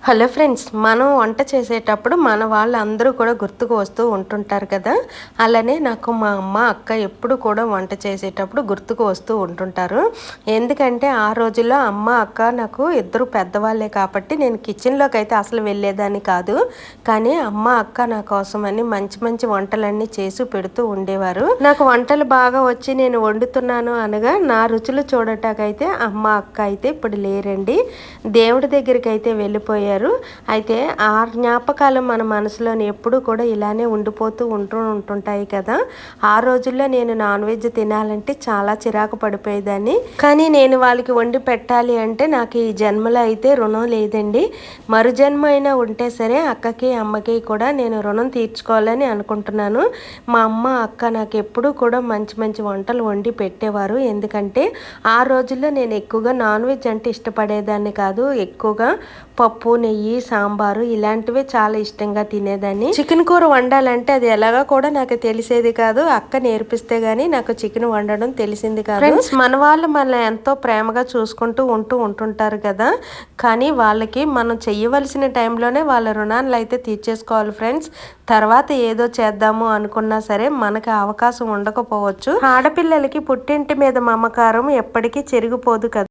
Hello friends, మనం వంట చేసేటప్పుడు మన వాళ్ళందరూ కూడా గుర్తుకు వస్తూ ఉంటుంటారు కదా. అలానే నాకు మా అమ్మ అక్క ఎప్పుడు కూడా వంట చేసేటప్పుడు గుర్తుకు వస్తూ ఉంటుంటారు. ఎందుకంటే ఆ రోజుల్లో అమ్మ అక్క నాకు ఇద్దరు పెద్దవాళ్ళే కాబట్టి నేను కిచెన్లోకి అయితే అసలు వెళ్ళేదాన్ని కాదు. కానీ అమ్మ అక్క నా కోసమని మంచి మంచి వంటలన్నీ చేసి పెడుతూ ఉండేవారు. నాకు వంటలు బాగా వచ్చి నేను వండుతున్నాను అనగా నా రుచులు చూడటాకైతే అమ్మ అక్క అయితే ఇప్పుడు లేరండి, దేవుడి దగ్గరికి అయితే వెళ్ళిపోయారు. అయితే ఆ జ్ఞాపకాలు మన మనసులోని ఎప్పుడు కూడా ఇలానే ఉంటుంటాయి కదా. ఆ రోజుల్లో నేను నాన్ వెజ్ తినాలంటే చాలా చిరాకు పడిపోయేదాన్ని. కానీ నేను వాళ్ళకి వండి పెట్టాలి అంటే నాకు ఈ జన్మలో అయితే రుణం లేదండి. మరు జన్మ అయినా ఉంటే సరే అక్కకి అమ్మకి కూడా నేను రుణం తీర్చుకోవాలని అనుకుంటున్నాను. మా అమ్మ అక్క నాకు ఎప్పుడూ కూడా మంచి మంచి వంటలు వండి పెట్టేవారు. ఎందుకంటే ఆ రోజుల్లో నేను ఎక్కువగా నాన్ వెజ్ అంటే ఇష్టపడేదాన్ని కాదు. ఎక్కువగా పప్పు, నెయ్యి, సాంబారు ఇలాంటివే చాలా ఇష్టంగా తినేదాన్ని. చికెన్ కూర వండాలంటే అది ఎలాగా కూడా నాకు తెలిసేది కాదు. అక్క నేర్పిస్తే గానీ నాకు చికెన్ వండడం తెలిసింది కాదు. ఫ్రెండ్స్, మన వాళ్ళు మనల్ని ఎంతో ప్రేమగా చూసుకుంటూ ఉంటుంటారు కదా. కానీ వాళ్ళకి మనం చెయ్యవలసిన టైంలోనే వాళ్ళ రుణాలు అయితే తీర్చేసుకోవాలి ఫ్రెండ్స్. తర్వాత ఏదో చేద్దాము అనుకున్నా సరే మనకి అవకాశం ఉండకపోవచ్చు. ఆడపిల్లలకి పుట్టింటి మీద మమకారం ఎప్పటికీ చెరిగిపోదు కదా.